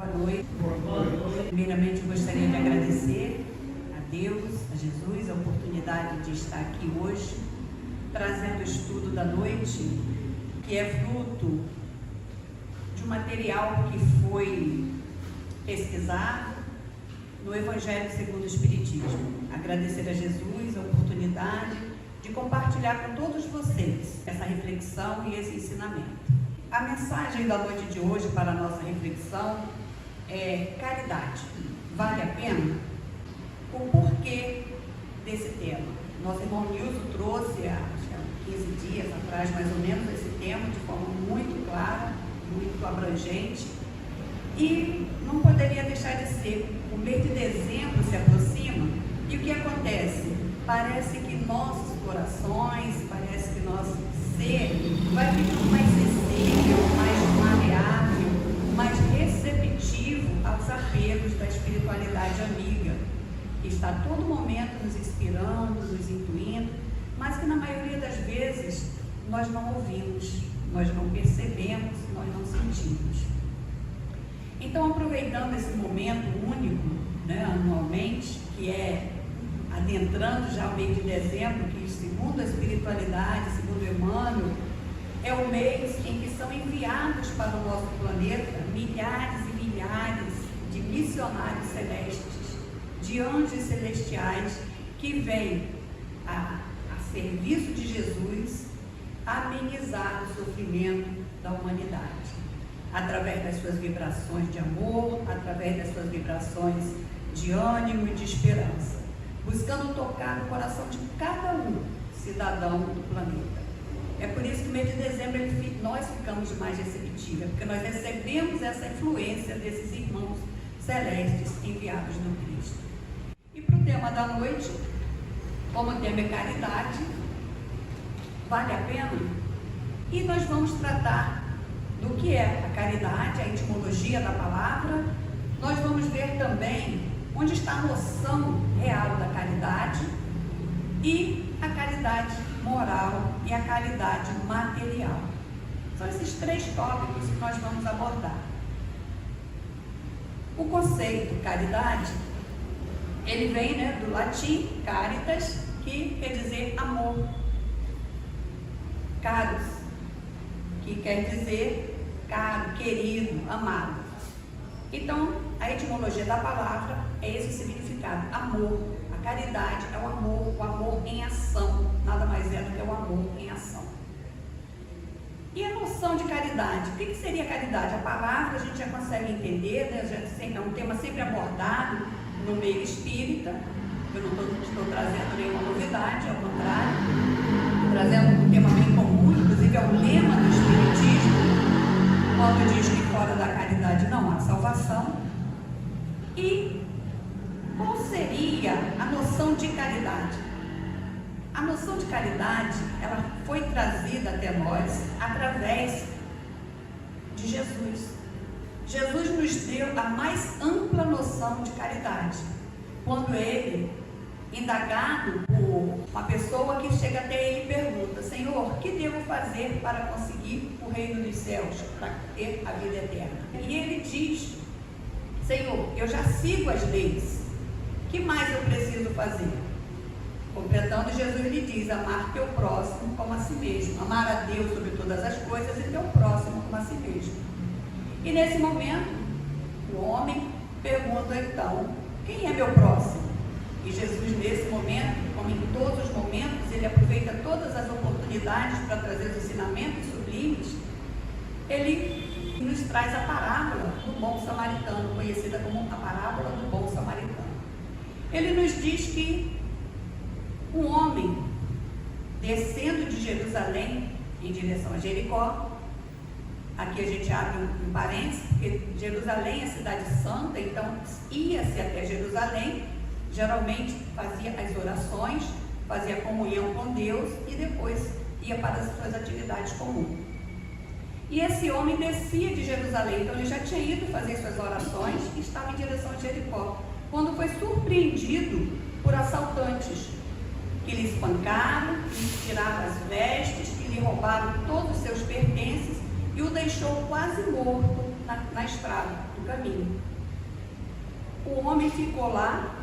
Boa noite. Primeiramente, eu gostaria de agradecer a Deus, a Jesus, a oportunidade de estar aqui hoje, trazendo o estudo da noite, que é fruto de um material que foi pesquisado no Evangelho segundo o Espiritismo. Agradecer a Jesus a oportunidade de compartilhar com todos vocês essa reflexão e esse ensinamento. A mensagem da noite de hoje para a nossa reflexão é caridade. Vale a pena? O porquê desse tema? Nosso irmão Nilson trouxe há 15 dias atrás, mais ou menos, esse tema de forma muito clara, muito abrangente, e não poderia deixar de ser. O mês de dezembro se aproxima e o que acontece? Parece que nossos corações, parece que nosso ser vai ficando mais sensível, mais maleável, mais receptivo aos apelos da espiritualidade amiga, que está a todo momento nos inspirando, nos intuindo, mas que na maioria das vezes nós não ouvimos, nós não percebemos, nós não sentimos. Então, aproveitando esse momento único, anualmente, que é adentrando já o mês de dezembro, que segundo a espiritualidade, segundo Emmanuel, é o mês em que são enviados para o nosso planeta milhares e milhares de missionários celestes, de anjos celestiais, que vêm a serviço de Jesus amenizar o sofrimento da humanidade, através das suas vibrações de amor, através das suas vibrações de ânimo e de esperança, buscando tocar no coração de cada cidadão do planeta. É por isso que no mês de dezembro nós ficamos mais receptivos, porque nós recebemos essa influência desses irmãos celestes enviados no Cristo. E para o tema da noite, como o tema é caridade, vale a pena? E nós vamos tratar do que é a caridade, a etimologia da palavra. Nós vamos ver também onde está a noção real da caridade e a caridade moral e a caridade material. São esses três tópicos que nós vamos abordar. O conceito caridade, ele vem do latim caritas, que quer dizer amor. Caros, que quer dizer caro, querido, amado. Então, a etimologia da palavra é esse significado, amor. A caridade é o amor em ação, nada mais é do que o amor em ação. E a noção de caridade? O que seria caridade? A palavra a gente já consegue entender, é um tema sempre abordado no meio espírita. Eu não estou trazendo nenhuma novidade, ao contrário, estou trazendo um tema bem comum, inclusive é o lema do Espiritismo, quando diz que fora da caridade não há salvação. E qual seria a noção de caridade? A noção de caridade, ela foi trazida até nós através de Jesus. Jesus nos deu a mais ampla noção de caridade, quando ele, indagado por uma pessoa que chega até ele e pergunta: Senhor, o que devo fazer para conseguir o reino dos céus, para ter a vida eterna? E ele diz: Senhor, eu já sigo as leis, o que mais eu preciso fazer? Completando, Jesus lhe diz: amar teu próximo como a si mesmo, amar a Deus sobre todas as coisas e teu próximo como a si mesmo. E nesse momento, o homem pergunta então: quem é meu próximo? E Jesus, nesse momento, como em todos os momentos, ele aproveita todas as oportunidades para trazer os ensinamentos sublimes. Ele nos traz a parábola do bom samaritano, conhecida como a parábola do bom samaritano. Ele nos diz que um homem descendo de Jerusalém em direção a Jericó, aqui a gente abre um parênteses, porque Jerusalém é a cidade santa, então ia-se até Jerusalém, geralmente fazia as orações, fazia comunhão com Deus e depois ia para as suas atividades comuns. E esse homem descia de Jerusalém, então ele já tinha ido fazer suas orações e estava em direção a Jericó, quando foi surpreendido por assaltantes que lhe espancaram, que lhe tiraram as vestes, que lhe roubaram todos os seus pertences e o deixou quase morto na estrada do no caminho. O homem ficou lá,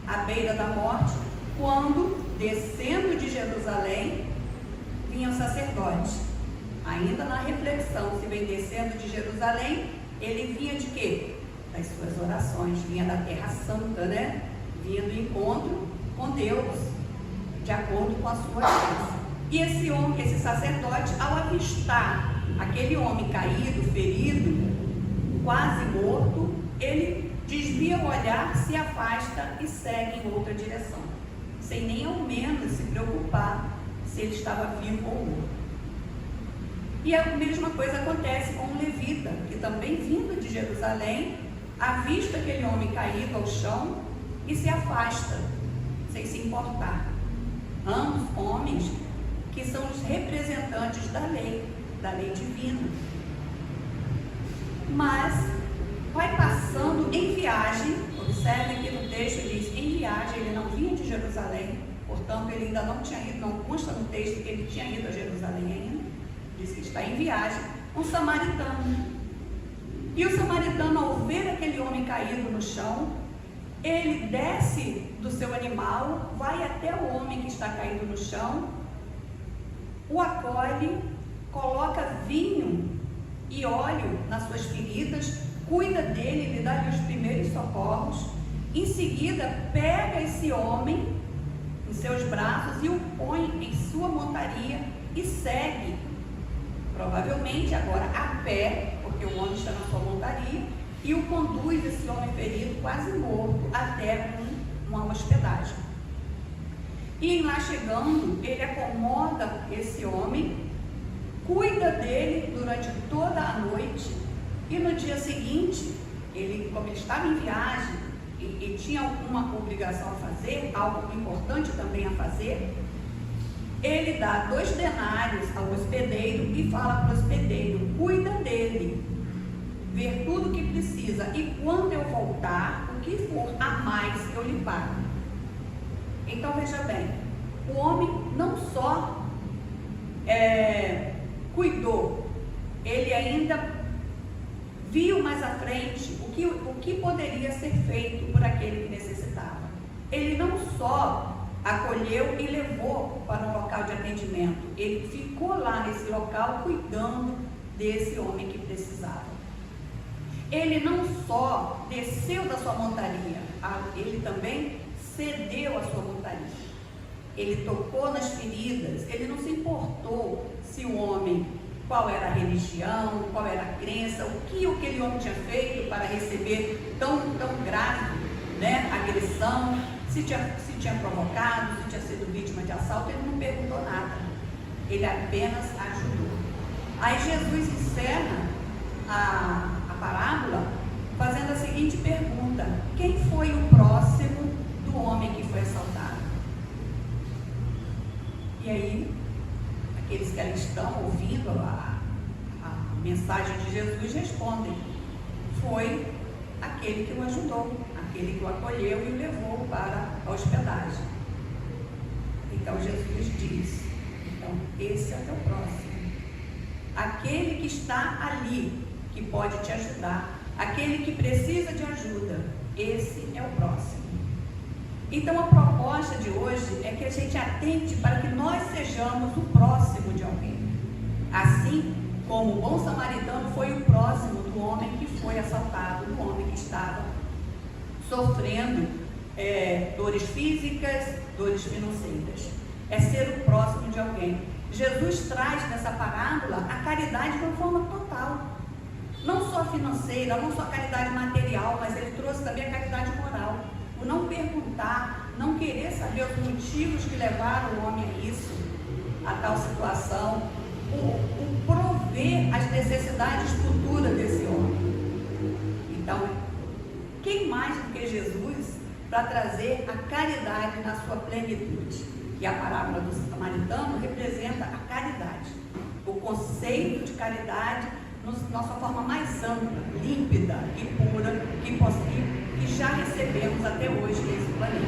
à beira da morte, quando, descendo de Jerusalém, vinha o sacerdote. Ainda na reflexão, se vem descendo de Jerusalém, ele vinha de quê? Das suas orações, vinha da Terra Santa, né? Vinha do encontro com Deus, de acordo com a sua crença. E esse homem, esse sacerdote, ao avistar aquele homem caído, ferido, quase morto, ele desvia o olhar, se afasta e segue em outra direção, sem nem ao menos se preocupar se ele estava vivo ou morto. E a mesma coisa acontece com o levita, que também vindo de Jerusalém, avista aquele homem caído ao chão e se afasta, sem se importar. Ambos homens que são os representantes da lei divina. Mas vai passando em viagem, observe que no texto diz em viagem, ele não vinha de Jerusalém, portanto ele ainda não tinha ido, não consta no texto que ele tinha ido a Jerusalém ainda, diz que está em viagem, um samaritano. E o samaritano, ao ver aquele homem caído no chão, ele desce do seu animal, vai até o homem que está caído no chão, o acolhe, coloca vinho e óleo nas suas feridas, cuida dele, lhe dá os primeiros socorros. Em seguida, pega esse homem em seus braços e o põe em sua montaria e segue, provavelmente agora a pé, porque o homem está na sua montaria, e o conduz, esse homem ferido, quase morto, até uma hospedagem. E lá chegando, ele acomoda esse homem, cuida dele durante toda a noite, e no dia seguinte, ele, como ele estava em viagem e tinha alguma obrigação a fazer, algo importante também a fazer, ele dá 2 denários ao hospedeiro e fala para o hospedeiro: cuida dele, ver tudo o que precisa, e quando eu voltar, o que for a mais eu lhe pago. Então veja bem, o homem não só cuidou, ele ainda viu mais à frente o que poderia ser feito por aquele que necessitava. Ele não só acolheu e levou para um local de atendimento, ele ficou lá nesse local cuidando desse homem que precisava. Ele não só desceu da sua montaria, ele também cedeu a sua montaria. Ele tocou nas feridas, ele não se importou se o homem, qual era a religião, qual era a crença, o que aquele homem tinha feito para receber tão grave, né, agressão, se tinha provocado, se tinha sido vítima de assalto, ele não perguntou nada, ele apenas ajudou. Aí Jesus encerra a parábola fazendo a seguinte pergunta: quem foi o próximo do homem que foi assaltado? E aí, aqueles que ali estão ouvindo a mensagem de Jesus respondem: foi aquele que o ajudou, aquele que o acolheu e o levou para a hospedagem. Então Jesus diz: então esse é o teu próximo, aquele que está ali, que pode te ajudar, aquele que precisa de ajuda, esse é o próximo. Então a proposta de hoje é que a gente atente para que nós sejamos o próximo de alguém, assim como o bom samaritano foi o próximo do homem que foi assaltado, do homem que estava sofrendo dores físicas, dores financeiras. É ser o próximo de alguém. Jesus traz nessa parábola a caridade de uma forma total, não só financeira, não só a caridade material, mas ele trouxe também a caridade moral. O não perguntar, não querer saber os motivos que levaram o homem a isso, a tal situação, o prover as necessidades futuras desse homem. Então, quem mais do que Jesus para trazer a caridade na sua plenitude? E a parábola do samaritano representa a caridade, o conceito de caridade na sua forma mais ampla, límpida e pura que já recebemos até hoje nesse planeta.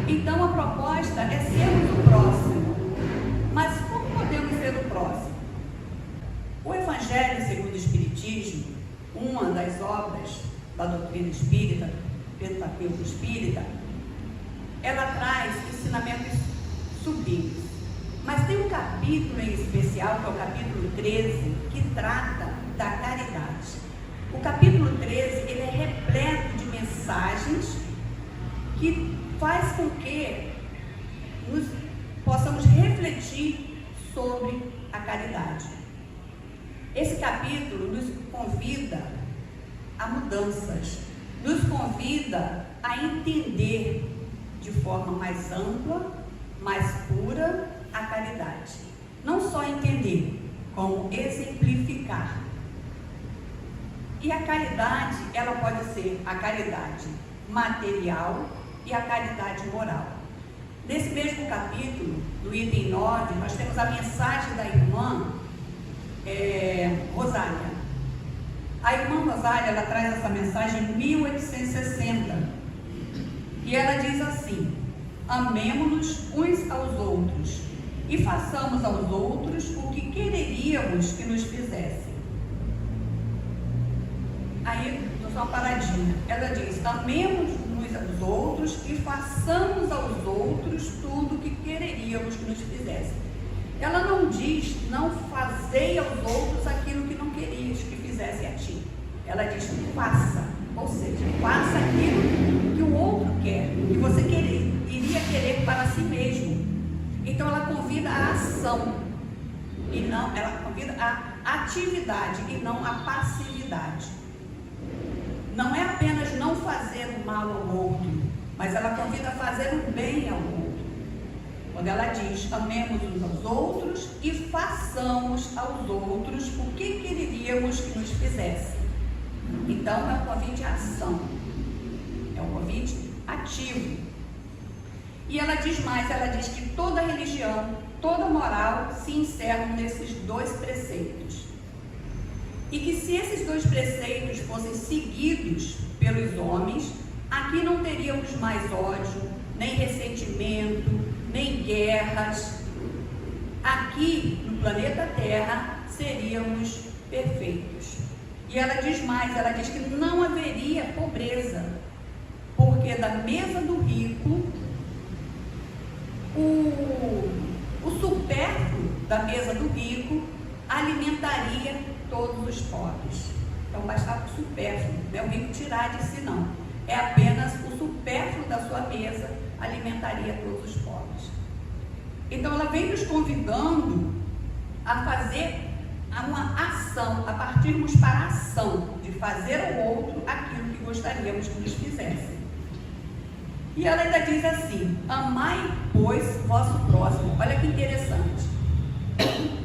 Então a proposta é sermos o próximo. Mas como podemos ser o próximo? O Evangelho segundo o Espiritismo obras da doutrina espírita, Pentateuco espírita, ela traz ensinamentos sublimes. Mas tem um capítulo em especial, que é o capítulo 13, que trata da caridade. O capítulo 13, ele é repleto de mensagens que faz com que nos possamos refletir sobre a caridade. Esse capítulo nos convida a mudanças, nos convida a entender de forma mais ampla, mais pura, a caridade. Não só entender, como exemplificar. E a caridade, ela pode ser a caridade material e a caridade moral. Nesse mesmo capítulo, no item 9, nós temos a mensagem da irmã Rosália. A irmã Rosália, ela traz essa mensagem em 1860. E ela diz assim: amemo-nos uns aos outros e façamos aos outros o que quereríamos que nos fizessem. Aí, só uma paradinha. Ela diz: amemos-nos aos outros e façamos aos outros tudo o que quereríamos que nos fizessem. Ela não diz: não fazei aos outros aquilo que não querias que fizesse a ti. Ela diz: faça. Ou seja, faça aquilo que o outro quer, que você iria querer para si mesmo. Então ela convida a ação, e não, ela convida a atividade e não a passividade. Não é apenas não fazer o mal ao outro, mas ela convida a fazer o bem ao outro. Quando ela diz: amemos uns aos outros e façamos aos outros o que quereríamos que nos fizessem. Então é um convite à ação, é um convite ativo. E ela diz mais, ela diz que toda religião, toda moral se encerram nesses dois preceitos. E que se esses dois preceitos fossem seguidos pelos homens, aqui não teríamos mais ódio, nem ressentimento, nem guerras. Aqui no planeta Terra seríamos perfeitos. E ela diz mais, ela diz que não haveria pobreza, porque da mesa do rico, o supérfluo da mesa do rico alimentaria todos os pobres. Então bastava o supérfluo, não é o rico tirar de si não, é apenas o supérfluo da sua mesa alimentaria todos os pobres. Então ela vem nos convidando a fazer uma ação, a partirmos para a ação de fazer ao outro aquilo que gostaríamos que nos fizessem. E ela ainda diz assim: amai, pois, vosso próximo. Olha que interessante.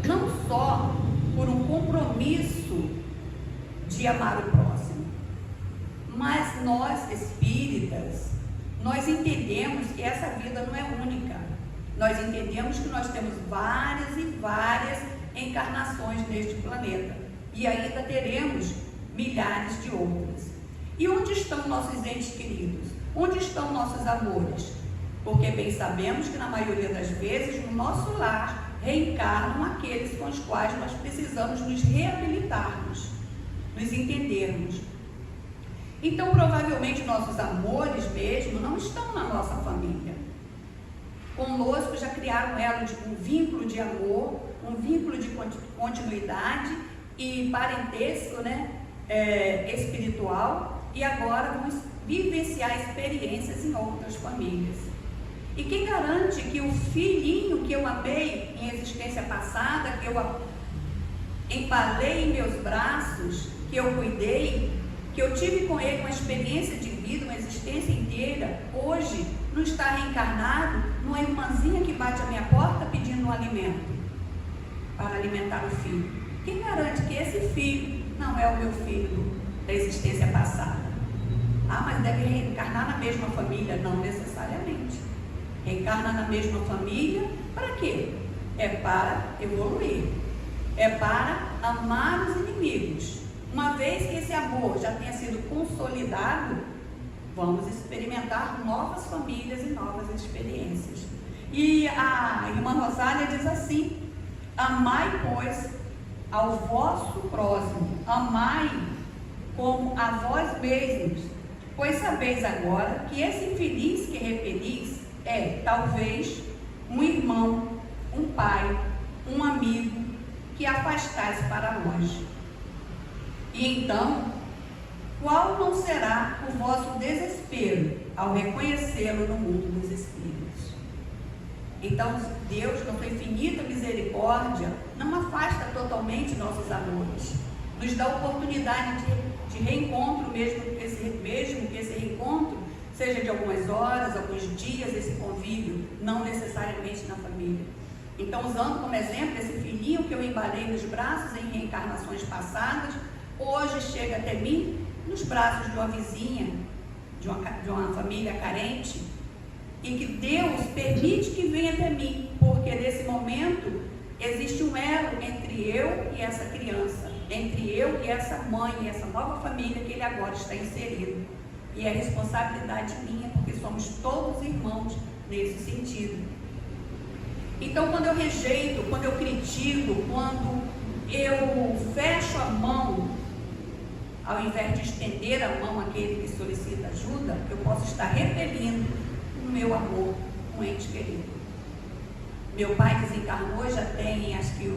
Não só por um compromisso de amar o próximo, mas nós espíritas, nós entendemos que essa vida não é única. Nós entendemos que nós temos várias e várias encarnações neste planeta e ainda teremos milhares de outras. E onde estão nossos entes queridos? Onde estão nossos amores? Porque bem sabemos que na maioria das vezes no nosso lar reencarnam aqueles com os quais nós precisamos nos reabilitarmos, nos entendermos. Então provavelmente nossos amores mesmo não estão na nossa família. Conosco já criaram um vínculo de amor, um vínculo de continuidade e parentesco, espiritual, e agora vamos vivenciar experiências em outras famílias. E quem garante que o filhinho que eu amei em existência passada, que eu embalei em meus braços, que eu cuidei, que eu tive com ele uma experiência de vida, uma existência inteira, hoje não está reencarnado numa irmãzinha que bate a minha porta pedindo um alimento para alimentar o filho? Quem garante que esse filho não é o meu filho da existência passada? Ah, mas deve reencarnar na mesma família? Não necessariamente. Reencarna na mesma família para quê? É para evoluir, é para amar os inimigos. Uma vez que esse amor já tenha sido consolidado, vamos experimentar novas famílias e novas experiências. E a irmã Rosália diz assim: amai, pois, ao vosso próximo, amai como a vós mesmos, pois sabeis agora que esse infeliz que referis é, talvez, um irmão, um pai, um amigo, que afastais para longe. E então, qual não será o vosso desespero ao reconhecê-lo no mundo dos espíritos? Então, Deus, com sua infinita misericórdia, não afasta totalmente nossos amores. Nos dá oportunidade de reencontro, mesmo que esse reencontro seja de algumas horas, alguns dias, esse convívio, não necessariamente na família. Então, usando como exemplo esse filhinho que eu embalei nos braços em reencarnações passadas, hoje chega até mim nos braços de uma vizinha, de uma família carente, e que Deus permite que venha até mim, porque nesse momento existe um elo entre eu e essa criança, entre eu e essa mãe, e essa nova família que ele agora está inserido. E é responsabilidade minha, porque somos todos irmãos nesse sentido. Então, quando eu rejeito, quando eu critico, quando eu fecho a mão, ao invés de estender a mão àquele que solicita ajuda, eu posso estar repelindo o meu amor com um ente querido. Meu pai desencarnou, já tem acho que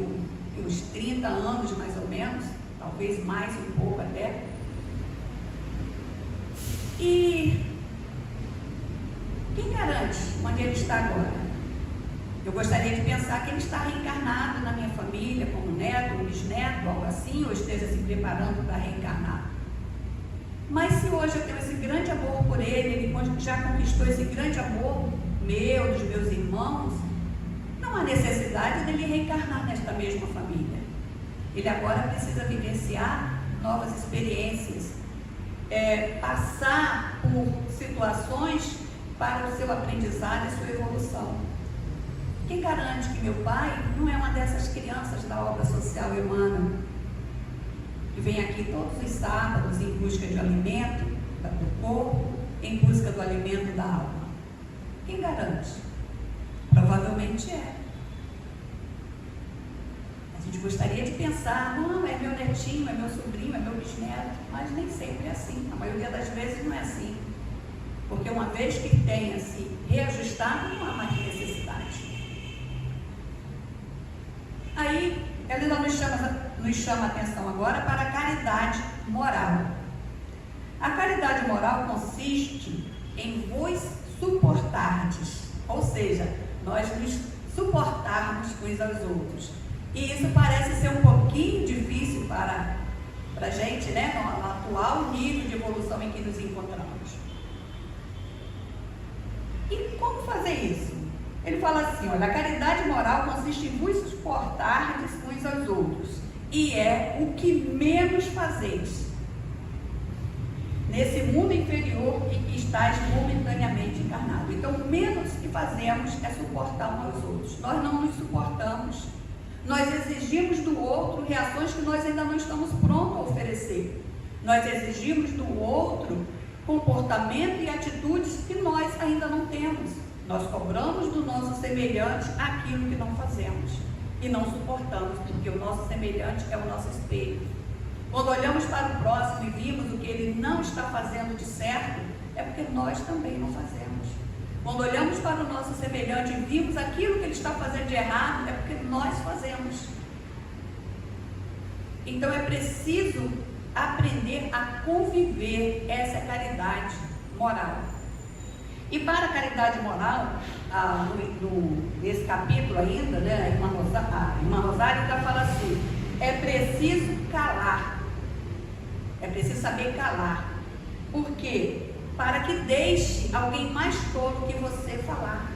uns 30 anos mais ou menos, talvez mais um pouco até. E quem garante onde ele está agora? Eu gostaria de pensar que ele está reencarnado na minha família, como neto, ou bisneto, algo assim, ou esteja se preparando para reencarnar. Mas se hoje eu tenho esse grande amor por ele já conquistou esse grande amor meu, dos meus irmãos, não há necessidade dele reencarnar nesta mesma família. Ele agora precisa vivenciar novas experiências, passar por situações para o seu aprendizado e sua evolução. Quem garante que meu pai não é uma dessas crianças da obra social Emmanuel, que vem aqui todos os sábados em busca de alimento do corpo, em busca do alimento da alma? Quem garante? Provavelmente é. A gente gostaria de pensar, não, é meu netinho, é meu sobrinho, é meu bisneto, mas nem sempre é assim. A maioria das vezes não é assim. Porque uma vez que tenha se reajustado, não há mais necessidade. Aí, ela nos chama a atenção agora para a caridade moral. A caridade moral consiste em vos suportardes, ou seja, nós nos suportarmos uns aos outros. E isso parece ser um pouquinho difícil para a gente, né, no atual nível de evolução em que nos encontramos. E como fazer isso? Ele fala assim, olha, a caridade moral consiste em vos suportardes uns aos outros, e é o que menos fazeis nesse mundo inferior em que estáis momentaneamente encarnado. Então, o menos que fazemos é suportar uns aos outros. Nós não nos suportamos. Nós exigimos do outro reações que nós ainda não estamos prontos a oferecer. Nós exigimos do outro comportamento e atitudes que nós ainda não temos. Nós cobramos do nosso semelhante aquilo que não fazemos e não suportamos, porque o nosso semelhante é o nosso espelho. Quando olhamos para o próximo e vimos o que ele não está fazendo de certo, é porque nós também não fazemos. Quando olhamos para o nosso semelhante e vimos aquilo que ele está fazendo de errado, é porque nós fazemos. Então é preciso aprender a conviver, essa é a caridade moral. E para a caridade moral, nesse capítulo ainda, né, a irmã Rosário já fala assim, é preciso calar, é preciso saber calar. Por quê? Para que deixe alguém mais tolo que você falar.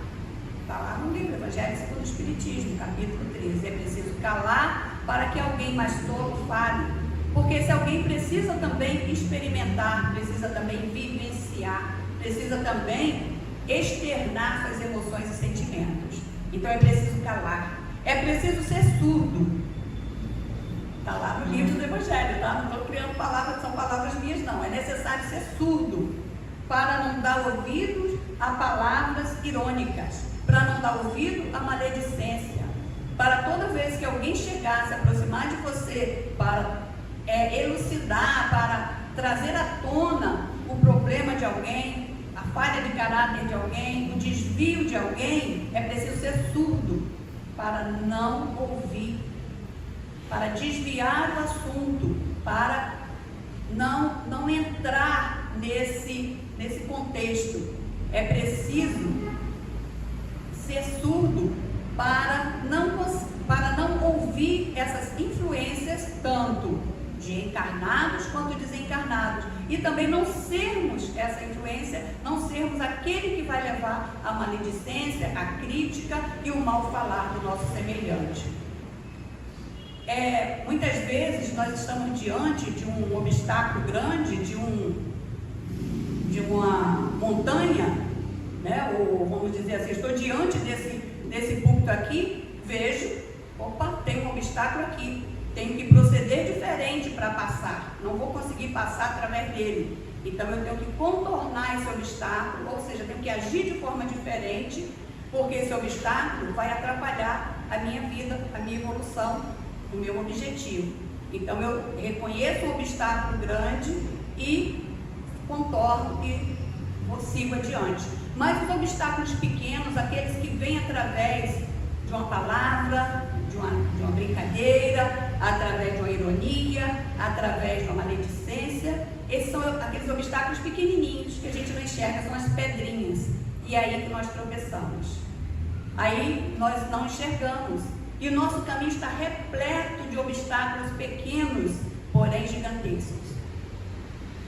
Está lá no livro Evangelho segundo o Espiritismo, capítulo 13, é preciso calar para que alguém mais tolo fale. Porque esse alguém precisa também experimentar, precisa também vivenciar, precisa também externar suas emoções e sentimentos. Então é preciso calar, é preciso ser surdo. Está lá no livro do Evangelho, tá? Não estou criando palavras que são palavras minhas, não. É necessário ser surdo para não dar ouvidos a palavras irônicas, para não dar ouvido à maledicência, para toda vez que alguém chegar, se aproximar de você para elucidar, para trazer à tona o problema de alguém, a falha de caráter de alguém, o desvio de alguém, é preciso ser surdo para não ouvir, para desviar o assunto, para não entrar nesse contexto. É preciso ser surdo para não ouvir essas influências, tanto de encarnados quanto desencarnados, e também não sermos essa influência, não sermos aquele que vai levar a maledicência, a crítica e o mal falar do nosso semelhante. Muitas vezes nós estamos diante de um obstáculo grande, de uma montanha, né? Ou vamos dizer assim, estou diante desse púlpito aqui, vejo, opa, tem um obstáculo aqui, tenho que proceder diferente para passar, não vou conseguir passar através dele, então eu tenho que contornar esse obstáculo, ou seja, tenho que agir de forma diferente, porque esse obstáculo vai atrapalhar a minha vida, a minha evolução, o meu objetivo. Então eu reconheço um obstáculo grande e contorno e sigo adiante. Mas os obstáculos pequenos, aqueles que vêm através de uma palavra, de uma brincadeira, através de uma ironia, através de uma maledicência, esses são aqueles obstáculos pequenininhos que a gente não enxerga, são as pedrinhas, e é aí que nós tropeçamos, aí nós não enxergamos, e o nosso caminho está repleto de obstáculos pequenos, porém gigantescos.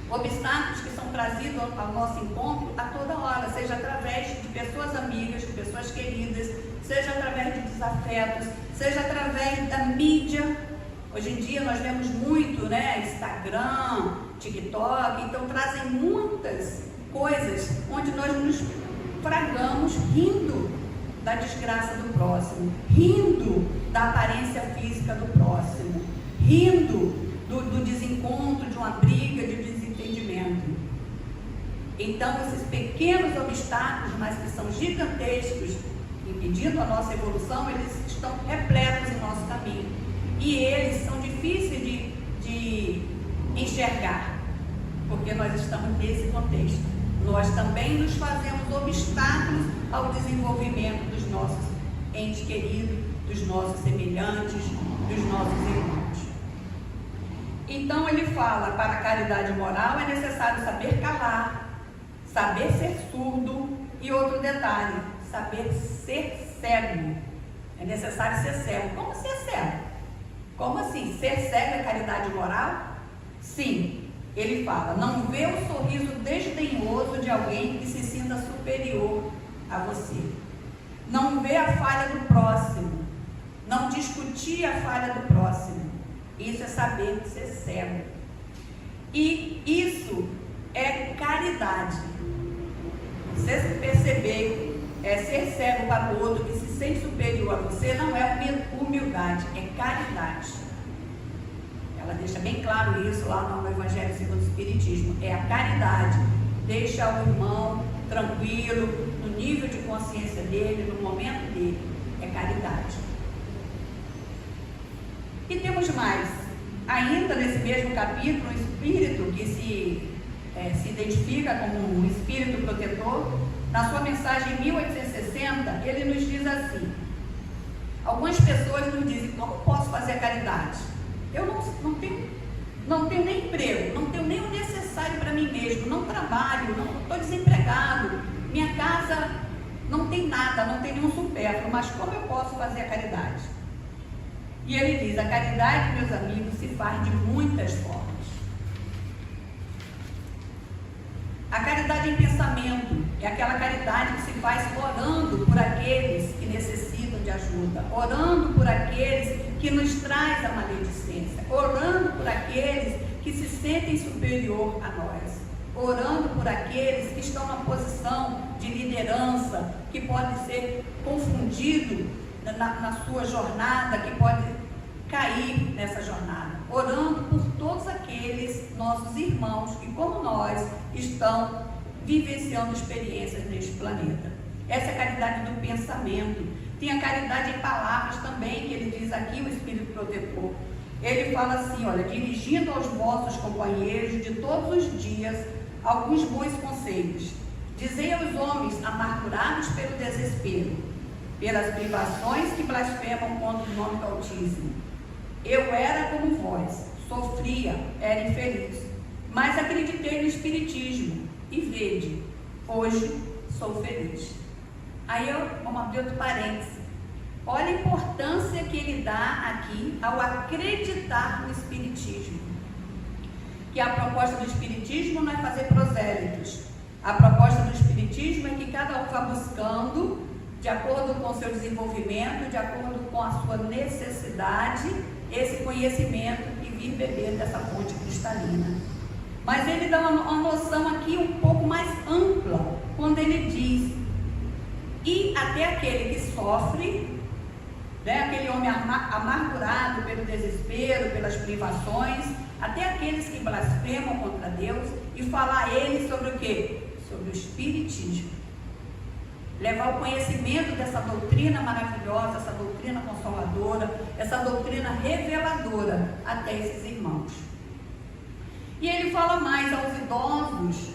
Obstáculos que são trazidos ao nosso encontro a toda hora, seja através de pessoas amigas, de pessoas queridas, seja através de desafetos, seja através da mídia. Hoje em dia nós vemos muito, né, Instagram, TikTok, então trazem muitas coisas onde nós nos fragamos rindo da desgraça do próximo, rindo da aparência física do próximo, rindo do desencontro, de uma briga, de desentendimento. Então, esses pequenos obstáculos, mas que são gigantescos, impedindo a nossa evolução, eles estão repletos em nosso caminho. E eles são difíceis de enxergar, porque nós estamos nesse contexto. Nós também nos fazemos obstáculos ao desenvolvimento dos nossos entes queridos, dos nossos semelhantes, dos nossos irmãos. Então ele fala, para a caridade moral é necessário saber calar, saber ser surdo e outro detalhe, saber ser cego. É necessário ser cego. Como ser cego? Como assim? Ser cego é caridade moral? Sim. Ele fala, não vê o sorriso desdenhoso de alguém que se sinta superior a você. Não vê a falha do próximo. Não discutir a falha do próximo. Isso é saber ser cego. E isso é caridade. Você perceber, ser cego para o outro que se sente superior a você, não é humildade, é caridade. Ela deixa bem claro isso lá no Evangelho segundo o Espiritismo. É a caridade. Deixa o irmão tranquilo, no nível de consciência dele, no momento dele. É caridade. E temos mais. Ainda nesse mesmo capítulo, o espírito que se identifica como um espírito protetor, na sua mensagem em 1860, ele nos diz assim: algumas pessoas nos dizem, como posso fazer a caridade? Eu não tenho nem emprego, não tenho nem o necessário para mim mesmo, não trabalho, estou desempregado, minha casa não tem nada, não tem nenhum supérfluo, mas como eu posso fazer a caridade? E ele diz, a caridade, meus amigos, se faz de muitas formas. A caridade em pensamento é aquela caridade que se faz orando por aqueles que necessitam de ajuda, orando por aqueles que nos traz a maledicência, orando por aqueles que se sentem superior a nós, orando por aqueles que estão na posição de liderança, que pode ser confundido na sua jornada, que pode cair nessa jornada, orando por todos aqueles nossos irmãos que, como nós, estão vivenciando experiências neste planeta. Essa é a caridade do pensamento. Tem a caridade em palavras também, que ele diz aqui, o Espírito Protetor. ele fala assim, olha, dirigindo aos vossos companheiros de todos os dias alguns bons conselhos. Dizei aos homens amargurados pelo desespero, pelas privações que blasfemam contra o nome do Altíssimo. Eu era como vós, sofria, era infeliz, mas acreditei no Espiritismo, e vede, hoje sou feliz. Aí vamos abrir outro parênteses. Olha a importância que ele dá aqui ao acreditar no Espiritismo. Que a proposta do Espiritismo não é fazer prosélitos. A proposta do Espiritismo é que cada um vá buscando, de acordo com o seu desenvolvimento, de acordo com a sua necessidade, esse conhecimento e vir beber dessa fonte cristalina. Mas ele dá uma noção aqui um pouco mais ampla, quando ele diz, e até aquele que sofre, né, aquele homem amargurado pelo desespero, pelas privações, até aqueles que blasfemam contra Deus, e falar a ele sobre o quê? Sobre o Espiritismo. Levar o conhecimento dessa doutrina maravilhosa, essa doutrina consoladora, essa doutrina reveladora até esses irmãos. E ele fala mais aos idosos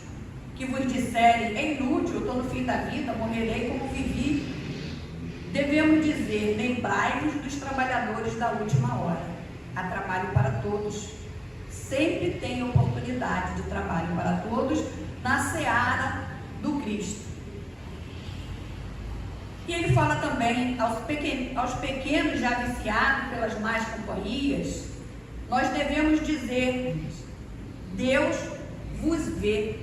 que vos disserem, é inútil, eu estou no fim da vida, morrerei como vivi. Devemos dizer, lembrai-vos dos trabalhadores da última hora. Há trabalho para todos. Sempre tem oportunidade de trabalho para todos na seara do Cristo. E ele fala também aos pequenos já viciados pelas más companhias, nós devemos dizer, Deus vos vê.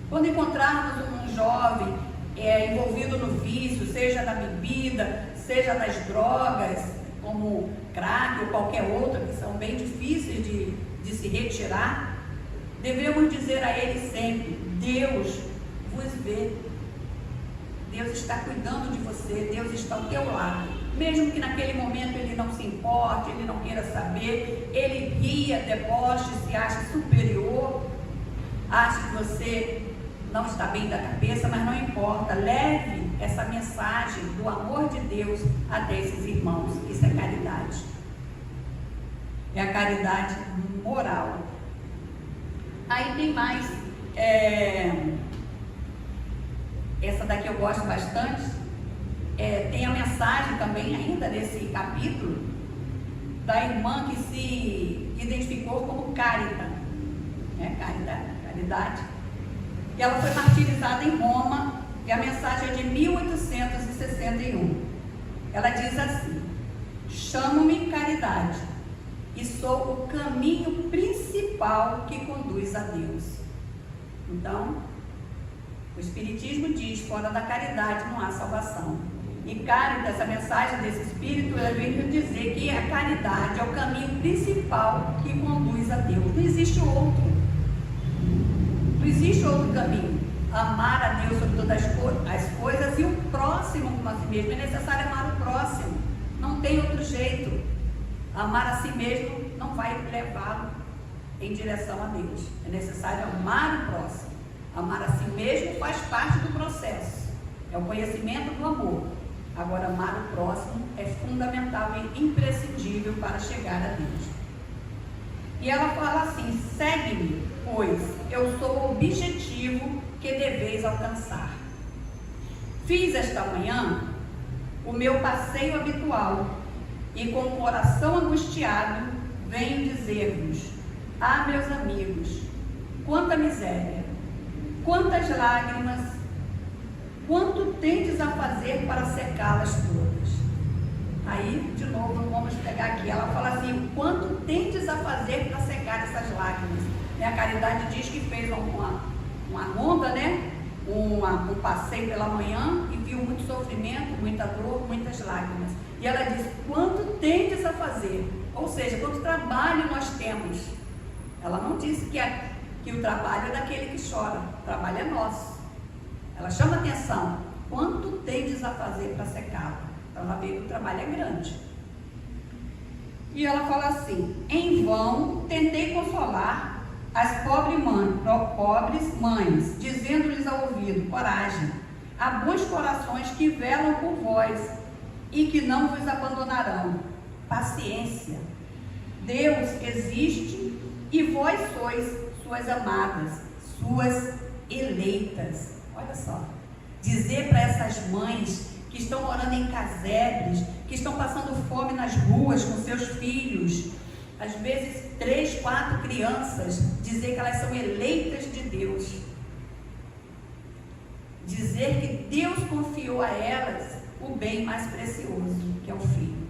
Quando encontrarmos um jovem envolvido no vício, seja da bebida, seja das drogas, como crack ou qualquer outra, que são bem difíceis de se retirar, devemos dizer a ele sempre, Deus vos vê. Deus está cuidando de você, Deus está ao teu lado. Mesmo que naquele momento ele não se importe, ele não queira saber, ele ria, deboche, se acha superior, acha que você não está bem da cabeça, mas não importa, leve essa mensagem do amor de Deus até esses irmãos. Isso é caridade. É a caridade moral. Aí tem mais, essa daqui eu gosto bastante, tem a mensagem também ainda nesse capítulo, da irmã que se identificou como Cárita, caridade. E ela foi martirizada em Roma, e a mensagem é de 1861. Ela diz assim, chamo-me Caridade, e sou o caminho principal que conduz a Deus. Então, o Espiritismo diz, fora da caridade não há salvação. E Caritas, essa mensagem desse Espírito, ela vem dizer que a caridade é o caminho principal que conduz a Deus. Não existe outro. Não existe outro caminho. Amar a Deus sobre todas as coisas e o próximo como a si mesmo. É necessário amar o próximo. Não tem outro jeito. Amar a si mesmo não vai levá-lo em direção a Deus. É necessário amar o próximo. Amar a si mesmo faz parte do processo. É o conhecimento do amor. Agora, amar o próximo é fundamental e imprescindível para chegar a Deus. E ela fala assim, segue-me, pois eu sou o objetivo que deveis alcançar. Fiz esta manhã o meu passeio habitual e com o coração angustiado venho dizer-vos, meus amigos, quanta miséria, quantas lágrimas, quanto tendes a fazer para secá-las todas. Aí, de novo, vamos pegar aqui, ela fala assim, quanto tendes a fazer para secar essas lágrimas. A Caridade diz que fez uma ronda, um passeio pela manhã e viu muito sofrimento, muita dor, muitas lágrimas. E ela diz, quanto tendes a fazer? Ou seja, quanto trabalho nós temos. Ela não disse que o trabalho é daquele que chora, o trabalho é nosso. Ela chama atenção, quanto tendes a fazer para secá-la? Então ela vê que o trabalho é grande. E ela fala assim, em vão tentei consolar as pobres mães, dizendo-lhes ao ouvido, coragem, há bons corações que velam por vós e que não vos abandonarão. Paciência. Deus existe e vós sois suas amadas, suas eleitas. Olha só, dizer para essas mães que estão morando em casebres, que estão passando fome nas ruas com seus filhos, às vezes 3, 4 crianças, dizer que elas são eleitas de Deus, dizer que Deus confiou a elas o bem mais precioso, que é o filho.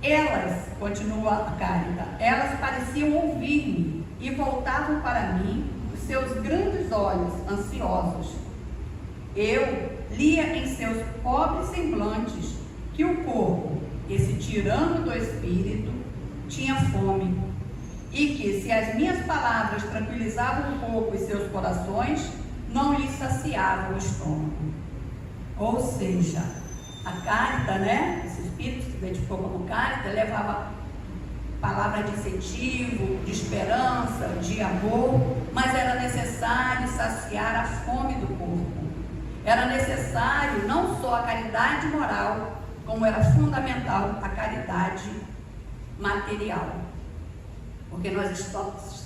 Elas, continua a Cárita, elas pareciam ouvir-me e voltavam para mim os seus grandes olhos ansiosos. Eu lia em seus pobres semblantes que o corpo, esse tirano do espírito, tinha fome, e que, se as minhas palavras tranquilizavam um pouco os seus corações, não lhes saciavam o estômago. Ou seja, a Cárita, né, esse espírito que se identificou como Cárita, levava palavra de incentivo, de esperança, de amor, mas era necessário saciar a fome do corpo. Era necessário não só a caridade moral, como era fundamental a caridade material. Porque nós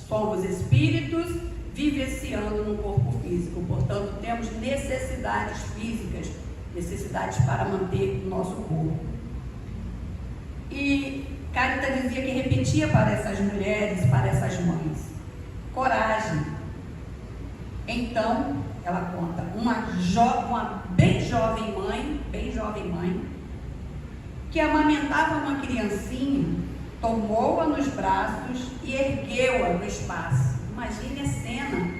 somos espíritos vivenciando no corpo físico, portanto temos necessidades físicas, necessidades para manter o nosso corpo. E Cárita dizia que repetia para essas mulheres, para essas mães: coragem. Então, ela conta, uma bem jovem mãe, que amamentava uma criancinha, tomou-a nos braços e ergueu-a no espaço. Imagine a cena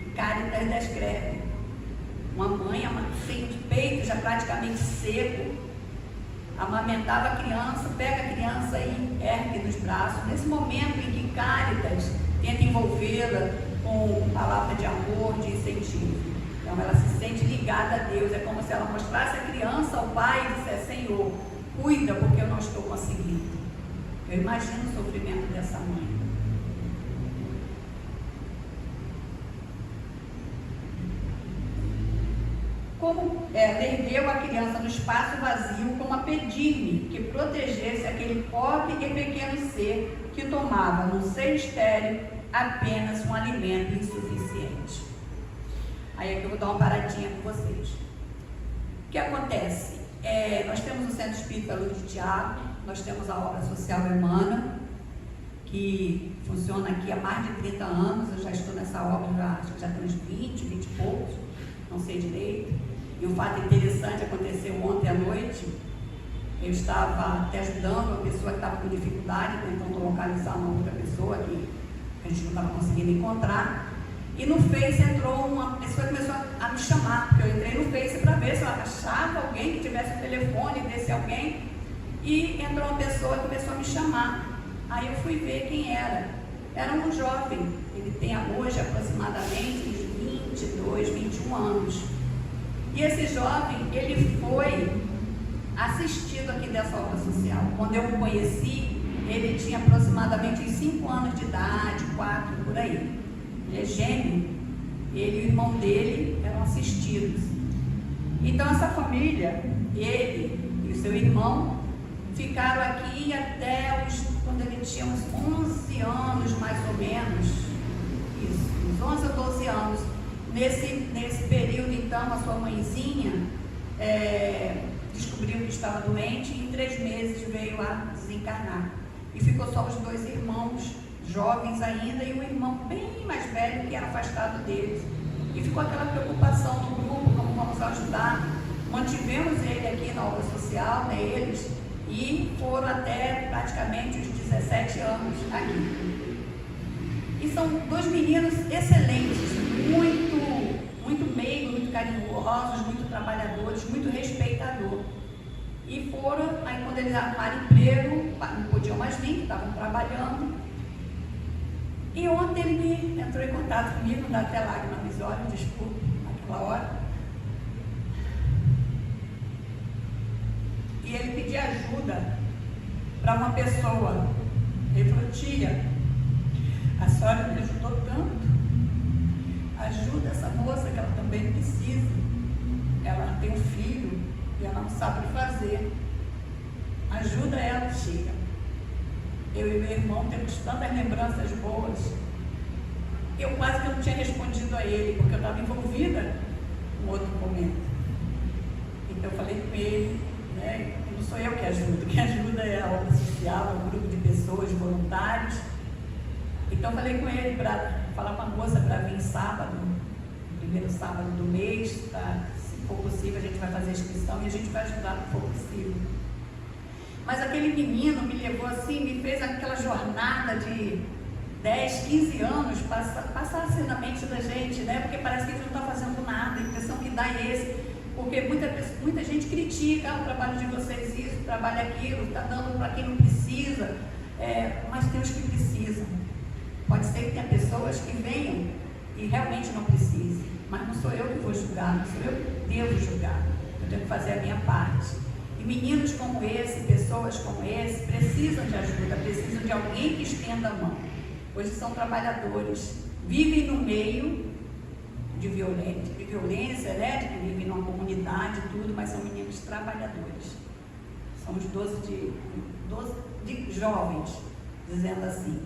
que Cárita descreve. Uma mãe, sem de peito, já praticamente seco, amamentava a criança, pega a criança e ergue nos braços. Nesse momento em que Cáritas tenta envolvê-la com palavra de amor, de incentivo. Então ela se sente ligada a Deus. É como se ela mostrasse a criança ao pai e dissesse: Senhor, cuida, porque eu não estou conseguindo. Eu imagino o sofrimento dessa mãe. Como ergueu a criança no espaço vazio, como a pedir-me que protegesse aquele pobre e pequeno ser que tomava no seio estéril apenas um alimento insuficiente. Aí é que eu vou dar uma paradinha com vocês. O que acontece? Nós temos o Centro Espírita Luz de Tiago, nós temos a obra social Emmanuel, que funciona aqui há mais de 30 anos. Eu já estou nessa obra, acho que já tem uns 20 e poucos, não sei direito. E um fato interessante aconteceu ontem à noite. Eu estava até ajudando uma pessoa que estava com dificuldade, tentando localizar uma outra pessoa que a gente não estava conseguindo encontrar. E no Face entrou uma pessoa que começou a me chamar, porque eu entrei no Face para ver se eu achava alguém que tivesse um telefone desse alguém. E entrou uma pessoa que começou a me chamar. Aí eu fui ver quem era. Era um jovem, ele tem hoje aproximadamente uns 22, 21 anos. E esse jovem, ele foi assistido aqui dessa obra social. Quando eu o conheci, ele tinha aproximadamente uns 5 anos de idade, 4 por aí. Ele é gêmeo, ele e o irmão dele eram assistidos. Então essa família, ele e o seu irmão, ficaram aqui até quando ele tinha uns 11 anos mais ou menos, isso, uns 11 ou 12 anos. Nesse período, então, a sua mãezinha descobriu que estava doente e em 3 meses veio a desencarnar. E ficou só os 2 irmãos, jovens ainda, e um irmão bem mais velho que era afastado deles. E ficou aquela preocupação no grupo, como vamos ajudar. Mantivemos ele aqui na obra social, né, eles, e foram até praticamente os 17 anos aqui. E são 2 meninos excelentes, muito meigos, muito carinhosos, muito trabalhadores, muito respeitadores. E foram, aí quando eles arrumaram emprego, não podiam mais vir, estavam trabalhando. E ontem ele entrou em contato comigo, não dá até lágrima nos olhos, desculpa, naquela hora. E ele pediu ajuda para uma pessoa. Ele falou: tia, a senhora me ajudou tanto, ajuda essa moça que ela também precisa. Ela tem um filho e ela não sabe o que fazer. Ajuda ela, Chica. Eu e meu irmão temos tantas lembranças boas. Eu quase que não tinha respondido a ele, porque eu estava envolvida em outro momento. Então eu falei com ele, né? Não sou eu que ajudo, quem ajuda é a obra social, é um grupo de pessoas, voluntários. Então eu falei com ele para falar com a moça para vir sábado, no primeiro sábado do mês, tá? Se for possível a gente vai fazer a inscrição e a gente vai ajudar se for possível. Mas aquele menino me levou assim, me fez aquela jornada de 10, 15 anos passar assim na mente da gente, né? Porque parece que a gente não está fazendo nada, a impressão que dá é esse. Porque muita gente critica o trabalho de vocês, isso, o trabalho aquilo, está dando para quem não precisa, mas tem os que precisam. Pode ser que tenha pessoas que venham e realmente não precisem, mas não sou eu que vou julgar, não sou eu que devo julgar, eu tenho que fazer a minha parte. E meninos como esse, pessoas como esse, precisam de ajuda, precisam de alguém que estenda a mão. Hoje são trabalhadores, vivem no meio de violência, né? De que vivem numa comunidade e tudo, mas são meninos trabalhadores. São os 12 jovens, dizendo assim.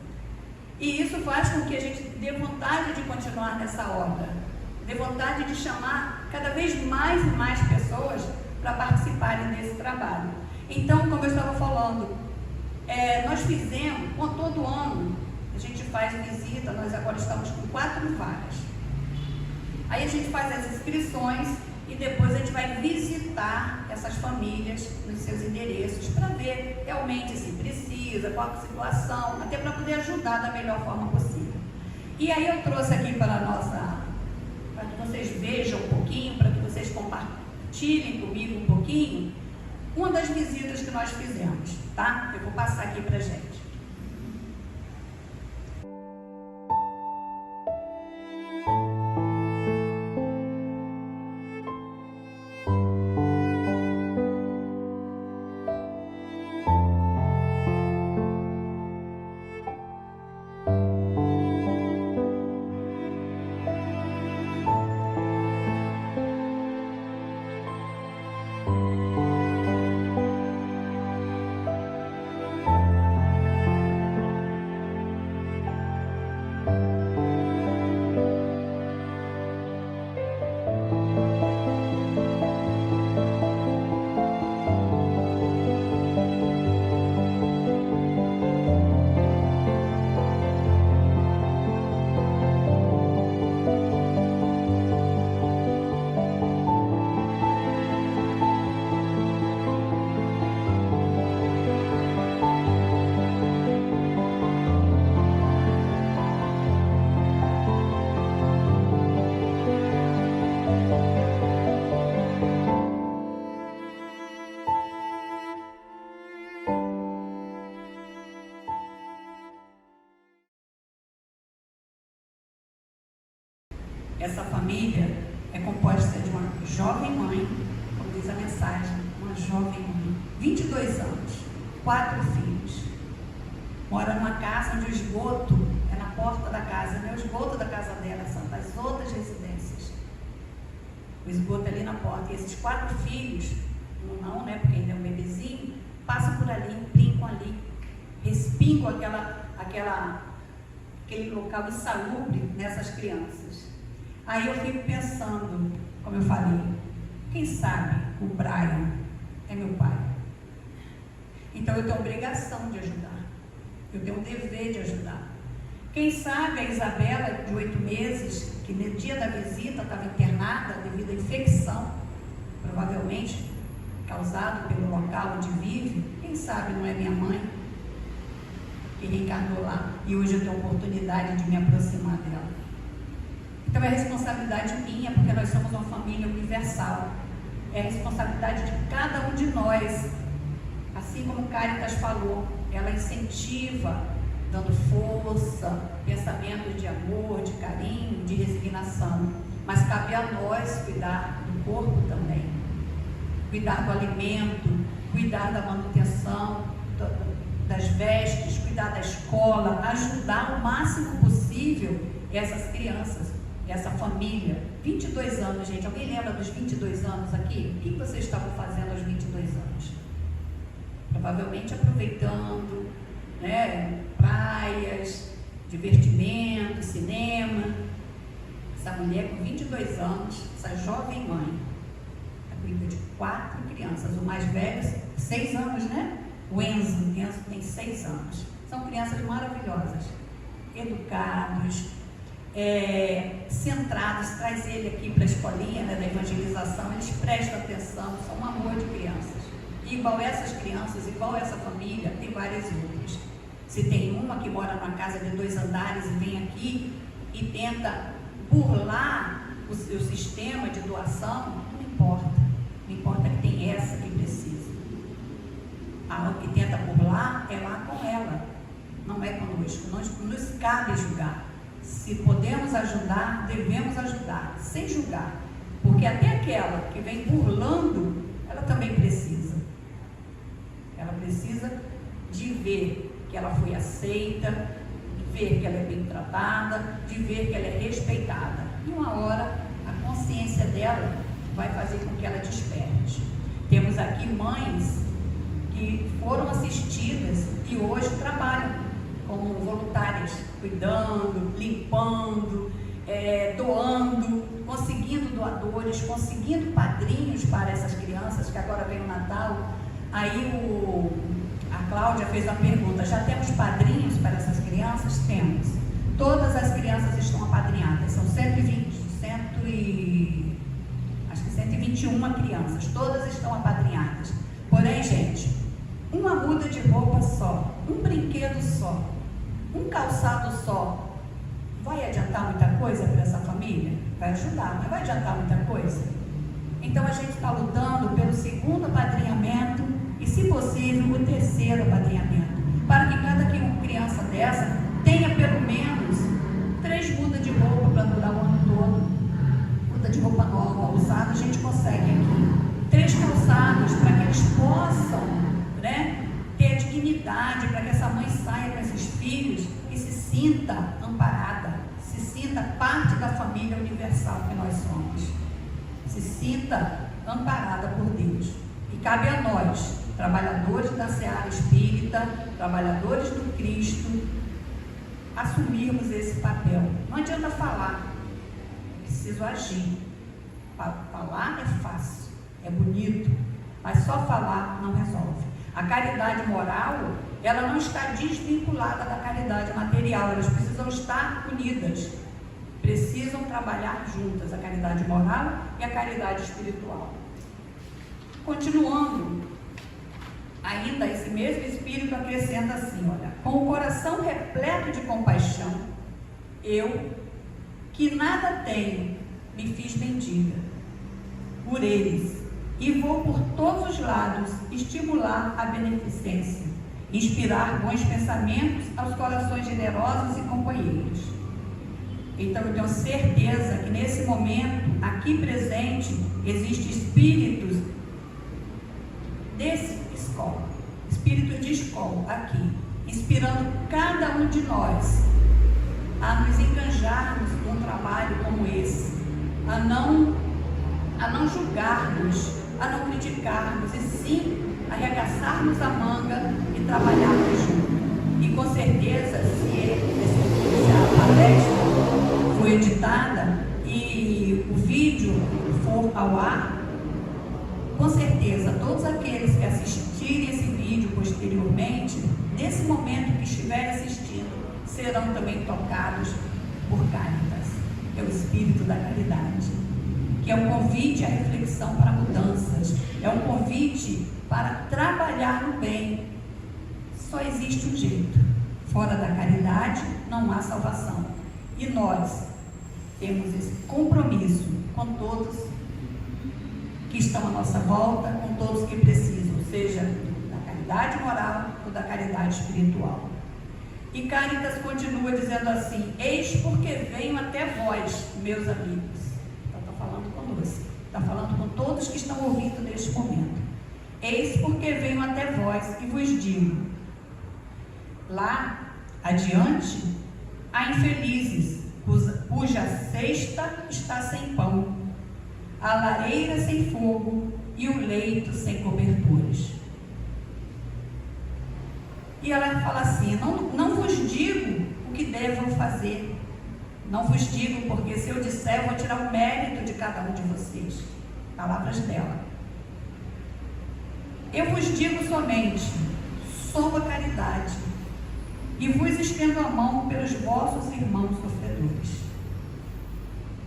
E isso faz com que a gente dê vontade de continuar nessa obra, dê vontade de chamar cada vez mais e mais pessoas para participarem desse trabalho. Então, como eu estava falando, nós fizemos, todo ano, a gente faz visita, nós agora estamos com 4 vagas. Aí a gente faz as inscrições e depois a gente vai visitar essas famílias nos seus endereços para ver realmente se precisa, qual a situação, até para poder ajudar da melhor forma possível. E aí eu trouxe aqui para que vocês vejam um pouquinho, para que vocês compartilhem comigo um pouquinho, uma das visitas que nós fizemos, tá? Eu vou passar aqui para a gente. Essa família é composta de uma jovem mãe, como diz a mensagem, uma jovem mãe, 22 anos, 4 filhos. Mora numa casa onde o esgoto é na porta da casa, não é o esgoto da casa dela, são das outras residências. O esgoto é ali na porta. E esses 4 filhos, não, né, porque ainda é um bebezinho, passam por ali, brincam ali, respingam aquele local insalubre nessas crianças. Aí eu fico pensando, como eu falei, quem sabe o Brian é meu pai. Então eu tenho obrigação de ajudar, eu tenho o dever de ajudar. Quem sabe a Isabela, de 8 meses, que no dia da visita estava internada devido à infecção, provavelmente causado pelo local onde vive, quem sabe não é minha mãe que reencarnou lá e hoje eu tenho a oportunidade de me aproximar dela. Então é responsabilidade minha, porque nós somos uma família universal. É responsabilidade de cada um de nós. Assim como Caritas falou, ela incentiva, dando força, pensamentos de amor, de carinho, de resignação. Mas cabe a nós cuidar do corpo também. Cuidar do alimento, cuidar da manutenção das vestes, cuidar da escola, ajudar o máximo possível essas crianças. Essa família, 22 anos, gente, alguém lembra dos 22 anos aqui? O que vocês estavam fazendo aos 22 anos? provavelmente aproveitando, né, praias, divertimento, cinema. Essa mulher com 22 anos, essa jovem mãe, cuida de 4 crianças, o mais velho, 6 anos, né? O Enzo tem 6 anos. São crianças maravilhosas, educados, centrados. Traz ele aqui para a escolinha, né, da evangelização, eles prestam atenção, são um amor de crianças. E igual essas crianças, igual essa família, tem várias outras. Se tem uma que mora numa casa de 2 andares e vem aqui e tenta burlar o seu sistema de doação, não importa. Não importa que tem essa que precisa. A que tenta burlar é lá com ela, não é conosco. Não nos cabe julgar. Se podemos ajudar, devemos ajudar, sem julgar. Porque até aquela que vem burlando, ela também precisa. Ela precisa de ver que ela foi aceita, de ver que ela é bem tratada, de ver que ela é respeitada. E uma hora a consciência dela vai fazer com que ela desperte. Temos aqui mães que foram assistidas e hoje trabalham como voluntárias, cuidando, limpando, doando, conseguindo doadores, conseguindo padrinhos para essas crianças, que agora vem o Natal. Aí a Cláudia fez uma pergunta: já temos padrinhos para essas crianças? Temos. Todas as crianças estão apadrinhadas, são 121 crianças, todas estão apadrinhadas. Porém, gente, uma muda de roupa só, um brinquedo só, um calçado só, vai adiantar muita coisa para essa família? Vai ajudar, mas vai adiantar muita coisa? Então a gente está lutando pelo 2º apadrinhamento e, se possível, o 3º apadrinhamento, para que cada criança dessa tenha pelo menos 3 mudas de roupa para durar o ano todo. Muda de roupa nova, usada, a gente consegue aqui. 3 calçados para que eles possam, né, ter dignidade, para que essa mãe saia com esses filhos e se sinta amparada, se sinta parte da família universal que nós somos, se sinta amparada por Deus. E cabe a nós, trabalhadores da seara espírita, trabalhadores do Cristo, assumirmos esse papel. Não adianta falar, preciso agir. Falar é fácil, é bonito, mas só falar não resolve. A caridade moral, ela não está desvinculada da caridade material, elas precisam estar unidas, precisam trabalhar juntas, a caridade moral e a caridade espiritual. Continuando, ainda esse mesmo Espírito acrescenta assim, olha: com o coração repleto de compaixão, eu, que nada tenho, me fiz mendiga por eles, e vou por todos os lados estimular a beneficência, inspirar bons pensamentos aos corações generosos e companheiros. Então eu tenho certeza que nesse momento, aqui presente, existem espíritos espíritos de escola aqui, inspirando cada um de nós a nos enganjarmos num trabalho como esse, a não julgarmos, a não criticarmos, e sim arregaçarmos a manga e trabalharmos juntos. E com certeza, se a palestra for editada e o vídeo for ao ar, com certeza todos aqueles que assistirem esse vídeo posteriormente, nesse momento que estiverem assistindo, serão também tocados por Caritas, que é o Espírito da Caridade, que é um convite à reflexão para mudanças, é um convite para trabalhar no bem. Só existe um jeito: fora da caridade não há salvação. E nós temos esse compromisso com todos que estão à nossa volta, com todos que precisam, seja da caridade moral ou da caridade espiritual. E Caritas continua dizendo assim: eis porque venho até vós, meus amigos. Então está falando conosco, está falando com todos que estão ouvindo neste momento. Eis porque venho até vós e vos digo: lá adiante há infelizes, cuja cesta está sem pão, a lareira sem fogo e o leito sem cobertores. E ela fala assim: não vos digo o que devam fazer. Não vos digo, porque se eu disser, eu vou tirar o mérito de cada um de vocês. Palavras dela. Eu vos digo somente: sou a caridade, e vos estendo a mão pelos vossos irmãos sofredores.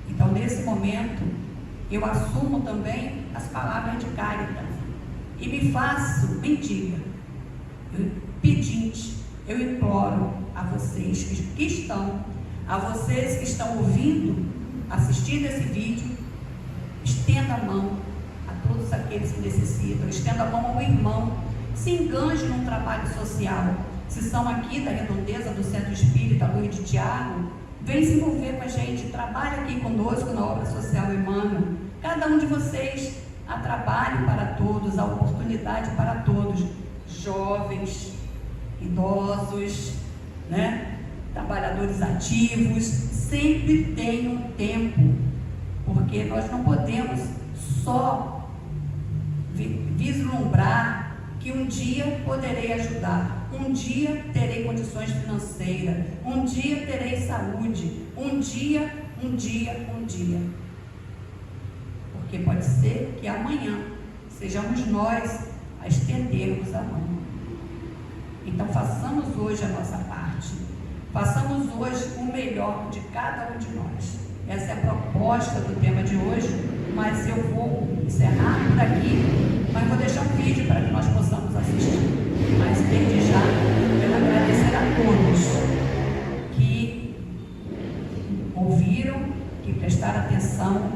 Então, nesse momento, eu assumo também as palavras de Cáritas e me faço mendiga, pedinte. Eu imploro a vocês que estão, a vocês que estão ouvindo, assistindo esse vídeo, estenda a mão a todos aqueles que necessitam, estenda a mão ao irmão, se enganje num trabalho social. Se são aqui da Redondeza, do Centro Espírita Luiz de Tiago, vem se envolver com a gente, trabalha aqui conosco na obra social Emmanuel. Cada um de vocês há trabalho para todos, há oportunidade para todos, jovens, idosos, né? Trabalhadores ativos, sempre tem um tempo, porque nós não podemos só vislumbrar que um dia poderei ajudar, um dia terei condições financeiras, um dia terei saúde, um dia. Porque pode ser que amanhã sejamos nós a estendermos a mão. Então façamos hoje a nossa parte, façamos hoje o melhor de cada um de nós. Essa é a proposta do tema de hoje, mas eu vou encerrar por aqui, mas vou deixar um vídeo para que nós possamos assistir. Mas desde já, quero agradecer a todos que ouviram, que prestaram atenção,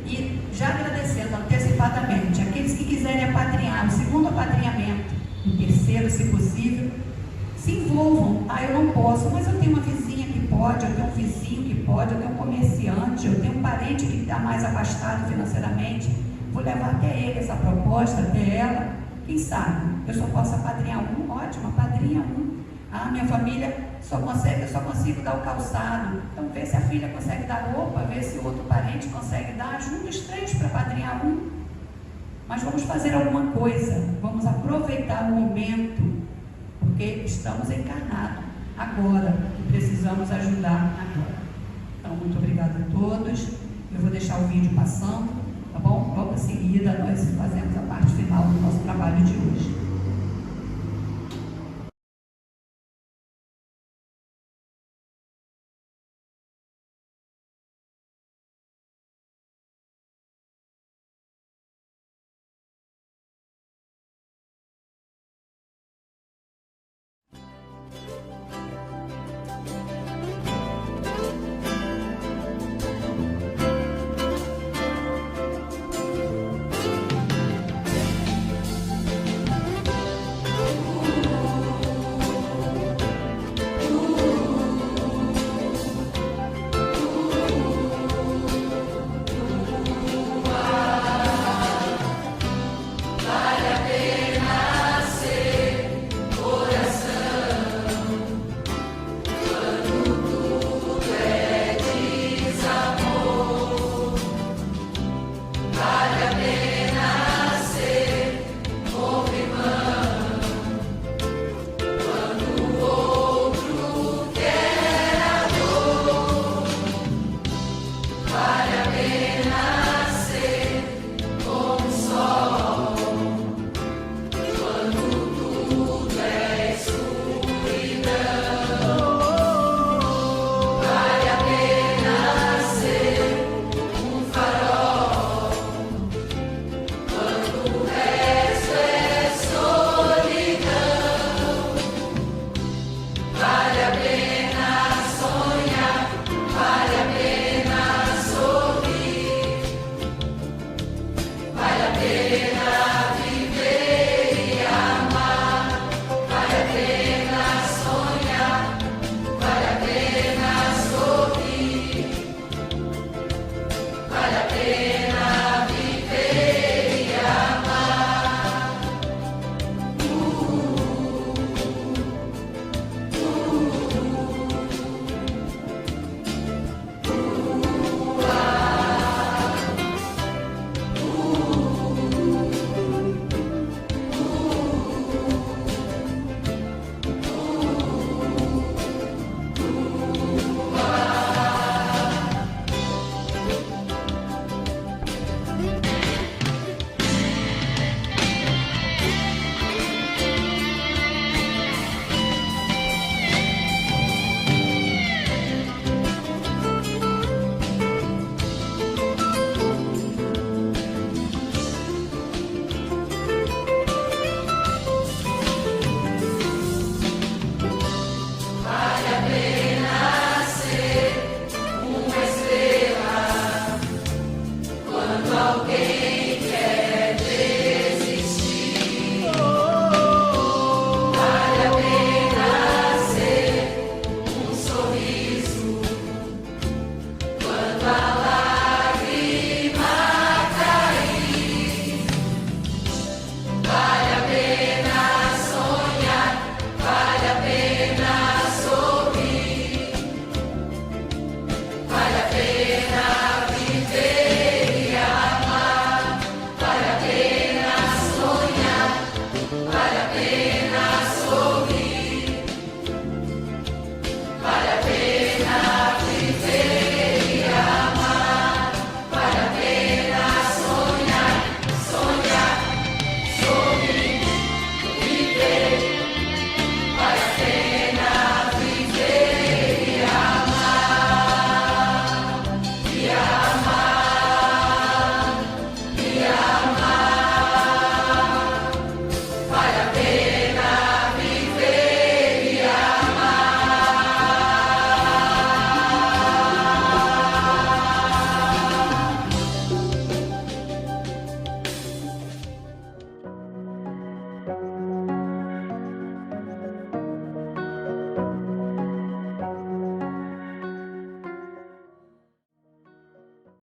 e já agradecendo antecipadamente aqueles que quiserem apadrinhar, o segundo apadrinhamento, o terceiro, se possível, se envolvam. Eu não posso, mas eu tenho uma vizinha que pode, eu tenho um vizinho que pode, eu tenho um comerciante, eu tenho um parente que está mais afastado financeiramente, vou levar até ele essa proposta, até ela. Quem sabe eu só posso apadrinhar um? Ótimo, apadrinha um. Minha família eu só consigo dar o calçado. Então vê se a filha consegue dar roupa, vê se o outro parente consegue dar, junta os três para apadrinhar um. Mas vamos fazer alguma coisa, vamos aproveitar o momento, porque estamos encarnados agora e precisamos ajudar agora. Então, muito obrigada a todos. Eu vou deixar o vídeo passando, tá bom? Logo em seguida nós fazemos a parte final do nosso trabalho de hoje.